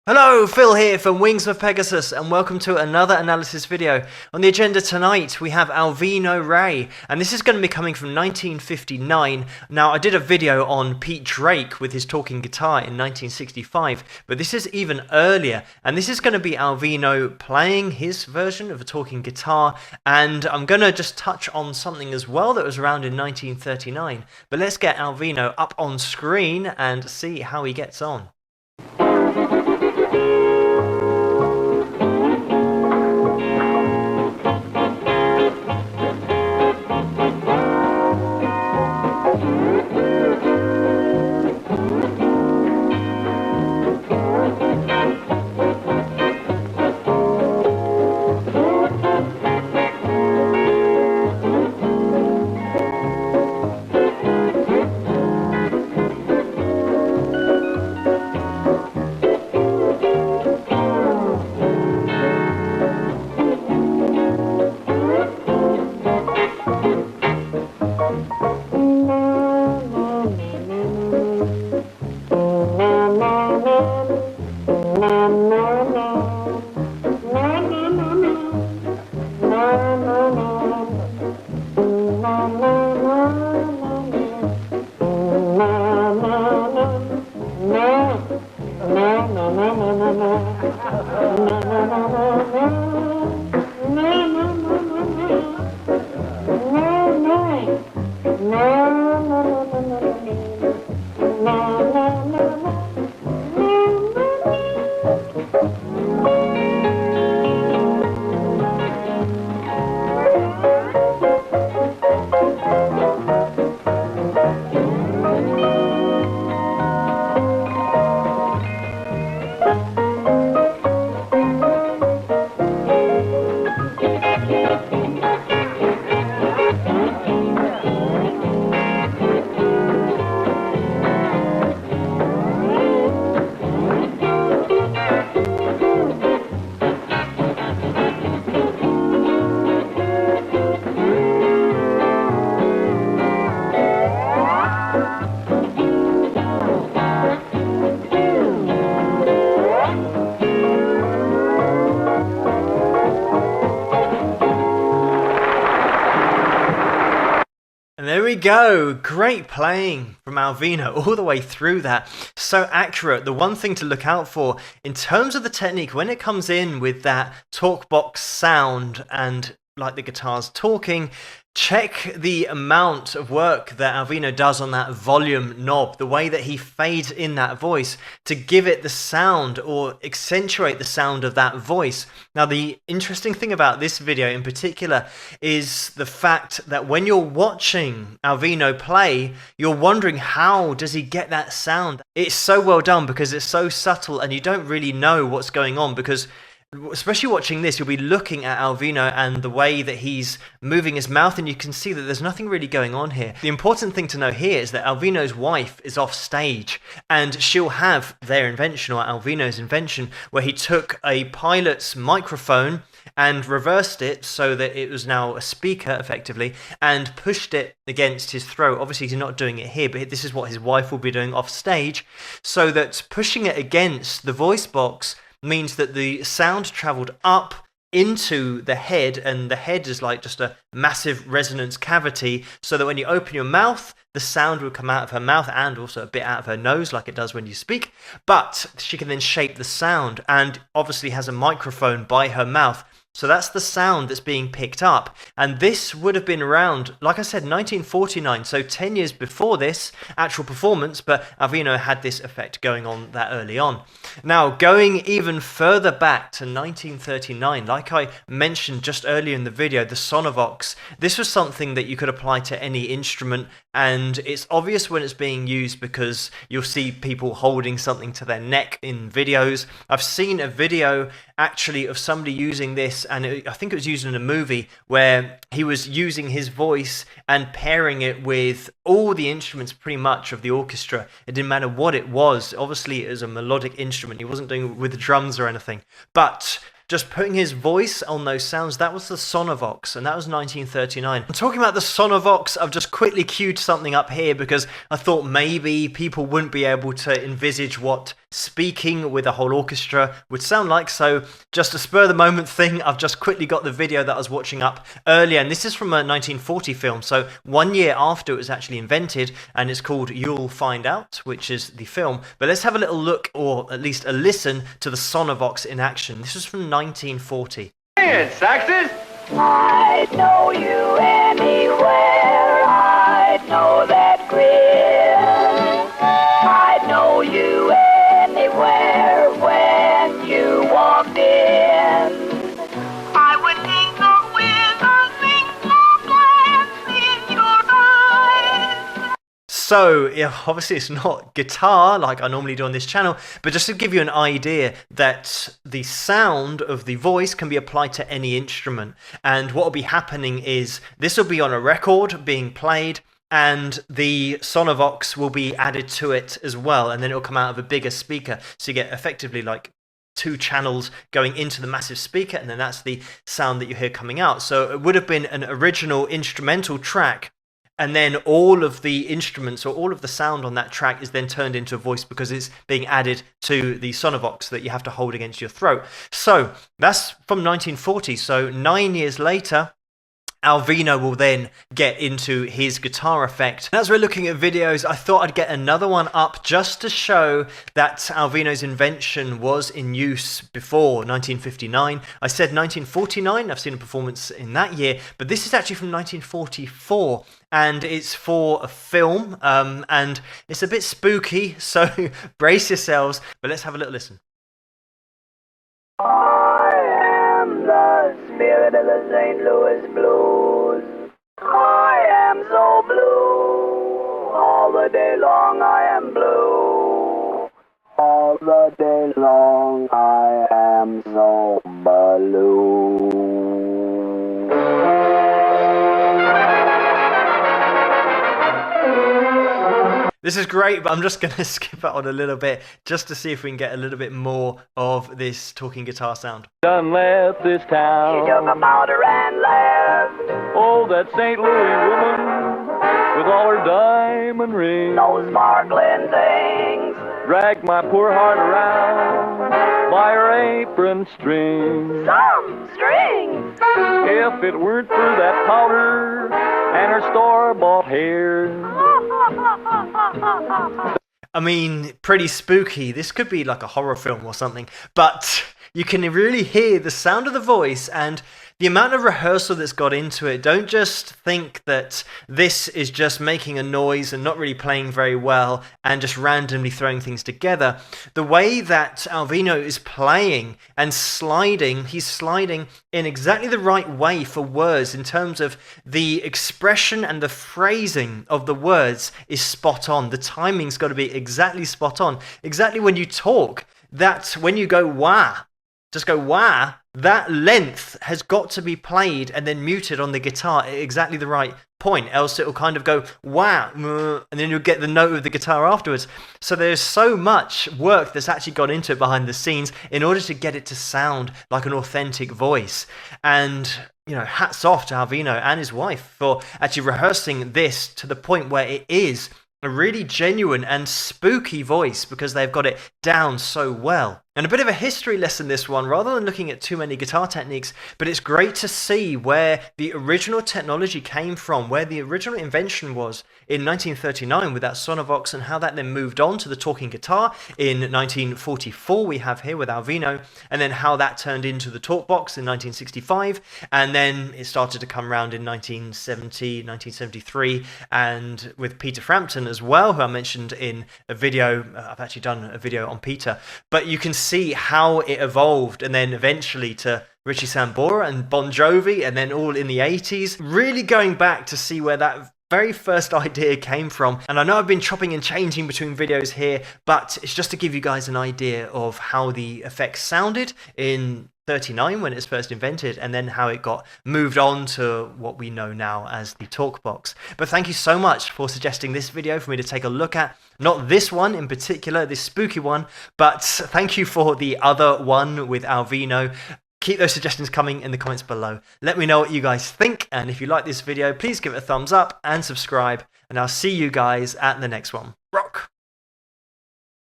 Hello, Phil here from Wings of Pegasus, and welcome to another analysis video. On the agenda tonight we have Alvino Rey, and this is going to be coming from 1959. Now, I did a video on Pete Drake with his talking guitar in 1965, but this is even earlier, and this is going to be Alvino playing his version of a talking guitar, and I'm going to just touch on something as well that was around in 1939. But let's get Alvino up on screen and see how he gets on. There we go, great playing from Alvino all the way through that, so accurate. The one thing to look out for in terms of the technique, when it comes in with that talkbox sound and like the guitar's talking, check the amount of work that Alvino does on that volume knob, the way that he fades in that voice to give it the sound or accentuate the sound of that voice. Now, the interesting thing about this video in particular is the fact that when you're watching Alvino play, you're wondering, how does he get that sound? It's so well done because it's so subtle and you don't really know what's going on, because especially watching this, you'll be looking at Alvino and the way that he's moving his mouth, and you can see that there's nothing really going on here. The important thing to know here is that Alvino's wife is off stage, and she'll have their invention, or Alvino's invention, where he took a pilot's microphone and reversed it so that it was now a speaker, effectively, and pushed it against his throat. Obviously, he's not doing it here, but this is what his wife will be doing off stage, so that pushing it against the voice box means that the sound traveled up into the head, and the head is like just a massive resonance cavity, so that when you open your mouth, the sound will come out of her mouth and also a bit out of her nose like it does when you speak, but she can then shape the sound and obviously has a microphone by her mouth. So that's the sound that's being picked up. And this would have been around, like I said, 1949, so 10 years before this actual performance, but Alvino had this effect going on that early on. Now, going even further back to 1939, like I mentioned just earlier in the video, the Sonovox, this was something that you could apply to any instrument, and it's obvious when it's being used because you'll see people holding something to their neck in videos. I've seen a video actually of somebody using this, and I think it was used in a movie where he was using his voice and pairing it with all the instruments pretty much of the orchestra. It didn't matter what it was. Obviously, it was a melodic instrument. He wasn't doing it with drums or anything. But just putting his voice on those sounds, that was the Sonovox, and that was 1939. I'm talking about the Sonovox, I've just quickly queued something up here because I thought maybe people wouldn't be able to envisage what speaking with a whole orchestra would sound like. So just a spur of the moment thing, I've just quickly got the video that I was watching up earlier, and this is from a 1940 film, so 1 year after it was actually invented, and it's called You'll Find Out, which is the film. But let's have a little look, or at least a listen, to the Sonovox in action. This was from 1940. Hey, Saxes! I'd know you anywhere, I'd know that grin. I'd know you anywhere when you walked in. I would tingle with a single glance in your eyes. So, yeah, obviously it's not guitar like I normally do on this channel, but just to give you an idea that the sound of the voice can be applied to any instrument. And what will be happening is this will be on a record being played, and the Sonovox will be added to it as well, and then it'll come out of a bigger speaker. So you get effectively like 2 channels going into the massive speaker, and then that's the sound that you hear coming out. So it would have been an original instrumental track, and then all of the instruments or all of the sound on that track is then turned into a voice because it's being added to the Sonovox that you have to hold against your throat. So that's from 1940. So 9 years later, Alvino will then get into his guitar effect. And as we're looking at videos, I thought I'd get another one up just to show that Alvino's invention was in use before 1959. I said 1949, I've seen a performance in that year, but this is actually from 1944. And it's for a film, and it's a bit spooky, so brace yourselves. But let's have a little listen. I am the spirit of the St. Louis blues. I am so blue. All the day long I am blue. All the day long I am so blue. This is great, but I'm just going to skip it on a little bit just to see if we can get a little bit more of this talking guitar sound. Done left this town. She took a powder and left. Oh, that St. Louis woman with all her diamond rings. Those sparkling things. Dragged my poor heart around by her apron strings. Some strings. If it weren't for that powder and her store-bought hair. I mean, pretty spooky. This could be like a horror film or something, but you can really hear the sound of the voice and the amount of rehearsal that's got into it. Don't just think that this is just making a noise and not really playing very well and just randomly throwing things together. The way that Alvino is playing and sliding, he's sliding in exactly the right way for words in terms of the expression, and the phrasing of the words is spot on. The timing's got to be exactly spot on. Exactly when you talk, that when you go wah, just go wah, that length has got to be played and then muted on the guitar at exactly the right point, else it'll kind of go wah, and then you'll get the note of the guitar afterwards. So there's so much work that's actually gone into it behind the scenes in order to get it to sound like an authentic voice. And you know, hats off to Alvino and his wife for actually rehearsing this to the point where it is a really genuine and spooky voice, because they've got it down so well. And a bit of a history lesson, this one, rather than looking at too many guitar techniques, but it's great to see where the original technology came from, where the original invention was in 1939 with that Sonovox, and how that then moved on to the talking guitar in 1944 we have here with Alvino, and then how that turned into the talkbox in 1965, and then it started to come around in 1970, 1973, and with Peter Frampton as well, who I mentioned in a video. I've actually done a video on Peter, but you can see how it evolved, and then eventually to Richie Sambora and Bon Jovi, and then all in the 80s, really going back to see where that very first idea came from. And I know I've been chopping and changing between videos here, but it's just to give you guys an idea of how the effects sounded in 39 when it was first invented, and then how it got moved on to what we know now as the talkbox. But thank you so much for suggesting this video for me to take a look at. Not this one in particular, this spooky one, but thank you for the other one with Alvino. Keep those suggestions coming in the comments below. Let me know what you guys think, and if you like this video, please give it a thumbs up and subscribe, and I'll see you guys at the next one. Rock!